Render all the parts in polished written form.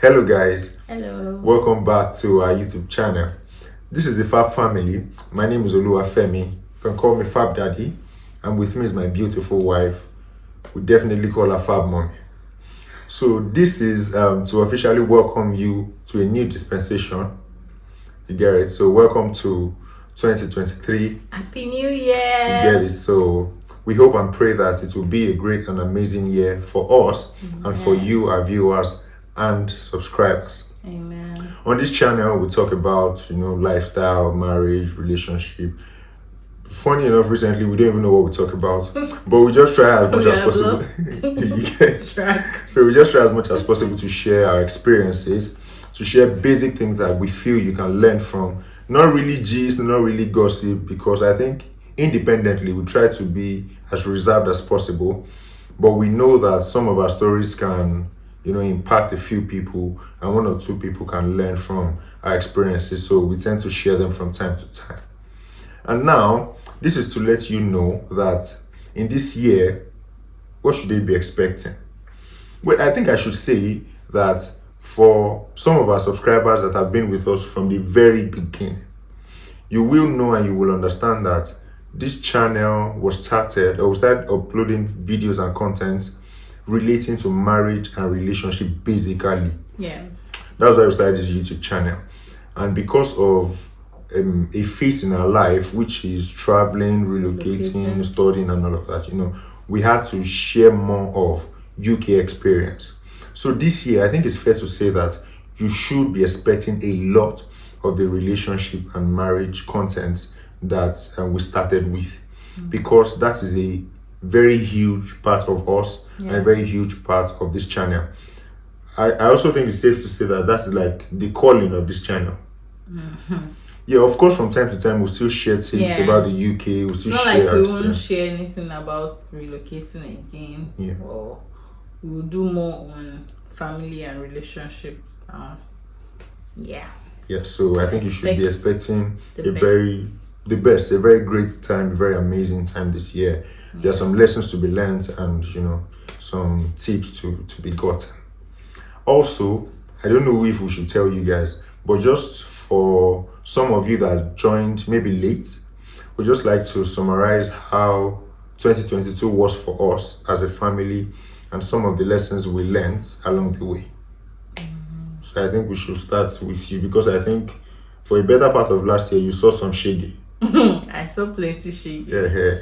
Hello guys, Hello. welcome back to our YouTube channel. This is the Fab family. My name is Femi. You can call me Fab Daddy, and with me is my beautiful wife. We definitely call her Fab Mummy. So this is to officially welcome you to a new dispensation. You get it? So welcome to 2023. Happy New You Year. get it? So we hope and pray that it will be a great and amazing year for us and for you, our viewers and subscribers. Amen. On this channel, we talk about lifestyle, marriage, relationship. Funny enough, recently we don't even know what we talk about, but we just try as much as possible. So we just try as much as possible to share our experiences, to share basic things that we feel you can learn from. Not really gist, not really gossip, because I think independently we try to be as reserved as possible. But we know that some of our stories can impact a few people, and one or two people can learn from our experiences. So we tend to share them from time to time. And now, this is to let you know that in this year, what should they be expecting? Well, I think I should say that for some of our subscribers that have been with us from the very beginning, you will know and you will understand that this channel was started, or we started uploading videos and contents relating to marriage and relationship basically. Yeah. That's why we started this YouTube channel. And because of a phase in our life, which is traveling, relocating, studying, and all of that, we had to share more of UK experience. So this year, I think it's fair to say that you should be expecting a lot of the relationship and marriage content that we started with, because that is a very huge part of us and a very huge part of this channel. I also think it's safe to say that that's like the calling of this channel. Yeah, of course, from time to time we'll still share things about the UK. We'll still it's not share like we won't share anything about relocating again. Yeah. Or we'll do more on family and relationships. Yeah. So I think you should be expecting a best. very great time, a very amazing time this year. There are some lessons to be learned and some tips to be gotten. Also, I don't know if we should tell you guys, but just for some of you that joined maybe late, we'd just like to summarize how 2022 was for us as a family and some of the lessons we learned along the way. So I think we should start with you, because I think for a better part of last year you saw some shady. I saw plenty shady. Yeah.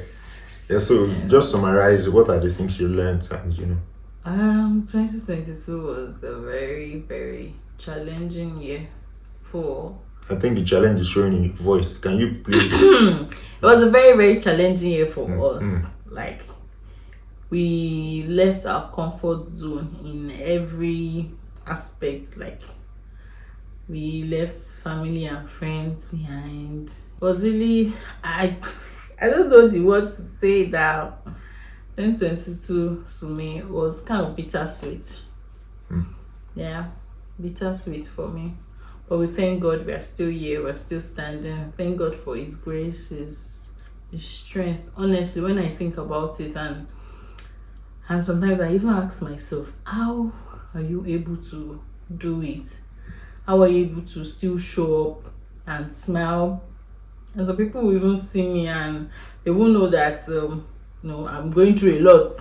So just summarize, what are the things you learned, and 2022 was a very, very challenging year for. I think the challenge is showing in your voice. Can you please? It was a very, very challenging year for us. Like, we left our comfort zone in every aspect. Like, we left family and friends behind. It was really, I don't know the word to say that 2022 to me was kind of bittersweet. Yeah, bittersweet for me. But we thank God we are still here, we're still standing. Thank God for His grace, His strength. Honestly, when I think about it, and sometimes I even ask myself, how are you able to do it? How are you able to still show up and smile? And some people will even see me and they will know that I'm going through a lot.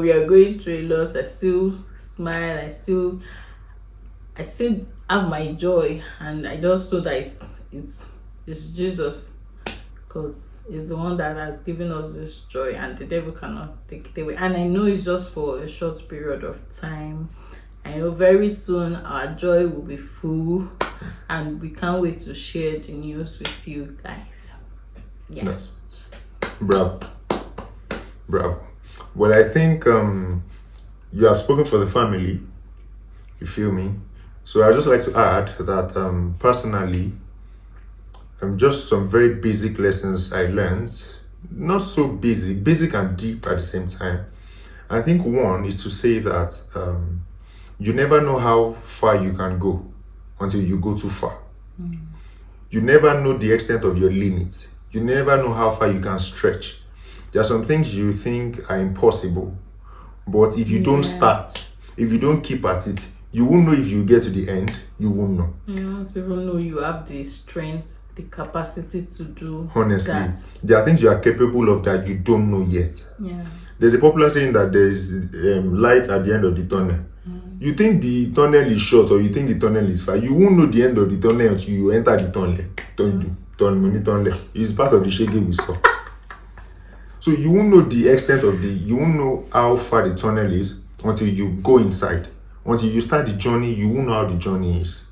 We are going through a lot. I still smile. I still have my joy, and I just know that it's Jesus, because it's the one that has given us this joy, and the devil cannot take it away. And I know it's just for a short period of time. I know very soon our joy will be full, and we can't wait to share the news with you guys. Yeah. Nice. Bravo. Well, I think you have spoken for the family. You feel me? So I'd just like to add that personally, just some very basic lessons I learned. Not so basic and deep at the same time. I think one is to say that you never know how far you can go until you go too far. You never know the extent of your limit. You never know how far you can stretch. There are some things you think are impossible, but if you don't start, if you don't keep at it, you won't know if you get to the end. You won't know. You won't even know you have the strength, the capacity to do. Honestly, that. There are things you are capable of that you don't know yet. Yeah. There's a popular saying that there's light at the end of the tunnel. You think the tunnel is short or you think the tunnel is far. You won't know the end of the tunnel until you enter the tunnel. It's part of the shege we saw. So you won't know the extent of you won't know how far the tunnel is until you go inside. Until you start the journey, you won't know how the journey is.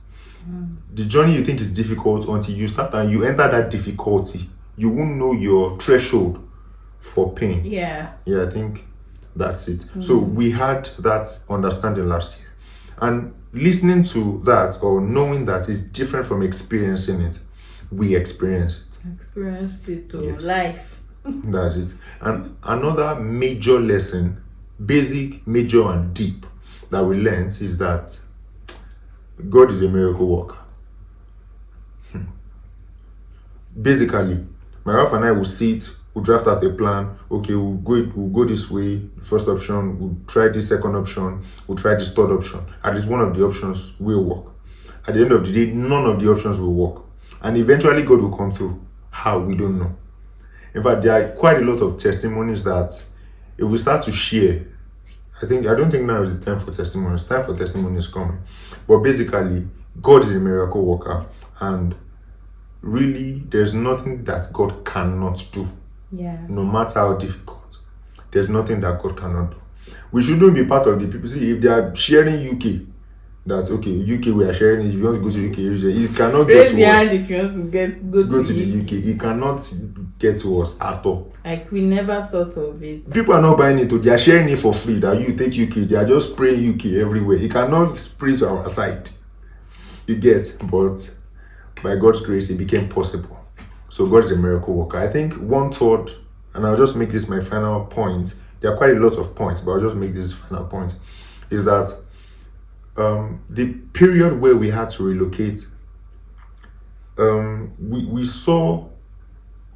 The journey you think is difficult until you start and you enter that difficulty. You won't know your threshold for pain. Yeah, I think that's it. So we had that understanding last year, and listening to that or knowing that is different from experiencing it. We experienced it life. That's it. And another major lesson, basic, major, and deep, that we learned is that God is a miracle worker. Basically, my wife and I will sit, we'll draft out a plan. Okay, we'll go this way, first option, we'll try this second option, we'll try this third option. At least one of the options will work. At the end of the day, none of the options will work. And eventually God will come through. How? We don't know. In fact, there are quite a lot of testimonies that if we start to share, I don't think now is the time for testimonies. Time for testimonies coming. But basically, God is a miracle worker, and really, there's nothing that God cannot do. Yeah. No matter how difficult, there's nothing that God cannot do. We shouldn't be part of the people. See, if they are sharing UK, that's okay. UK, we are sharing it. If you want to go to UK, you cannot get to us. If you want to go to the UK, you cannot get to us at all. Like, we never thought of it. People are not buying it. They are sharing it for free. That you take UK, they are just spraying UK everywhere. It cannot spray to our side. You get, but by God's grace, it became possible. So God is a miracle worker. I think one thought, and I'll just make this my final point. There are quite a lot of points, but I'll just make this final point, is that the period where we had to relocate, we saw,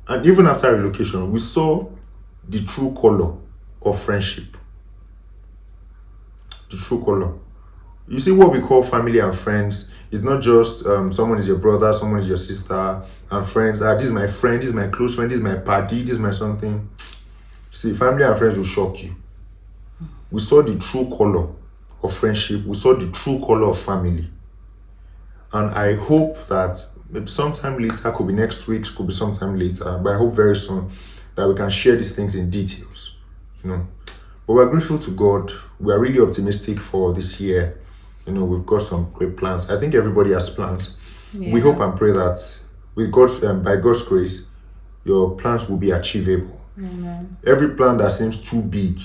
and even after relocation, we saw the true color of friendship. The true color. You see, what we call family and friends is not just someone is your brother, someone is your sister, and friends. This is my friend, this is my close friend, this is my party, this is my something. See, family and friends will shock you. We saw the true color of friendship. We saw the true color of family. And I hope that maybe sometime later, could be next week, could be sometime later, but I hope very soon that we can share these things in details, But we're grateful to God. We are really optimistic for this year. We've got some great plans. I think everybody has plans. Yeah. We hope and pray that with by God's grace, your plans will be achievable. Amen. Every plan that seems too big,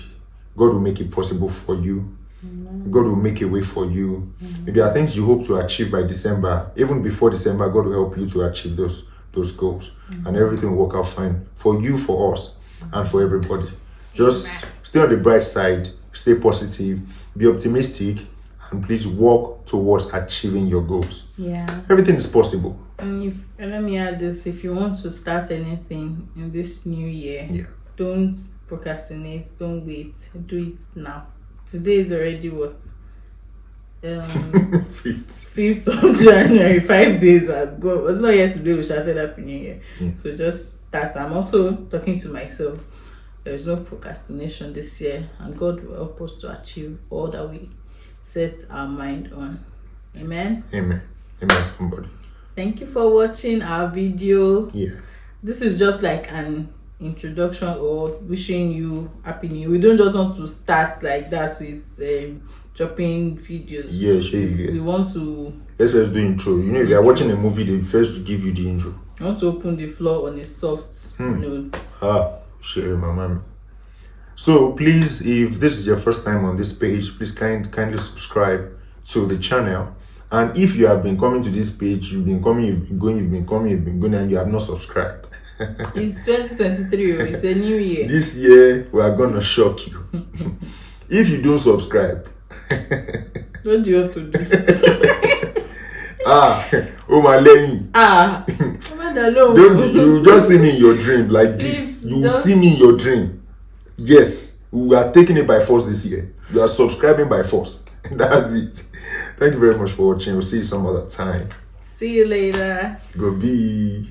God will make it possible for you. Amen. God will make a way for you. Amen. If there are things you hope to achieve by December, even before December, God will help you to achieve those goals. Amen. And everything will work out fine for you, for us, and for everybody. Just stay on the bright side, stay positive, be optimistic, and please work towards achieving your goals. Yeah. Everything is possible. And let me add this, if you want to start anything in this new year, don't procrastinate, don't wait, do it now. Today is already what? 5th of January, 5 days has gone. It was not yesterday we shouted Happy New Year. So just start. I'm also talking to myself. There is no procrastination this year, and God will help us to achieve all that we set our mind on. Amen. Amen. Amen, somebody. Thank you for watching our video. Yeah. This is just like an introduction or wishing you Happy New Year. We don't just want to start like that with dropping videos. Yeah, sure you get. We want to... Let's first do intro. If you are watching a movie, they first give you the intro. I want to open the floor on a soft note. Sure, my mom. So please, if this is your first time on this page, please kindly subscribe to the channel. And if you have been coming to this page, you've been coming, you've been going, and you have not subscribed. It's 2023, it's a new year. This year, we are gonna shock you. If you don't subscribe. What do you want to do? Oh my lady. Don't you just see me in your dream like this. You will see me in your dream. Yes, we are taking it by force this year. You are subscribing by force. That's it. Thank you very much for watching. We'll see you some other time. See you later. Go be.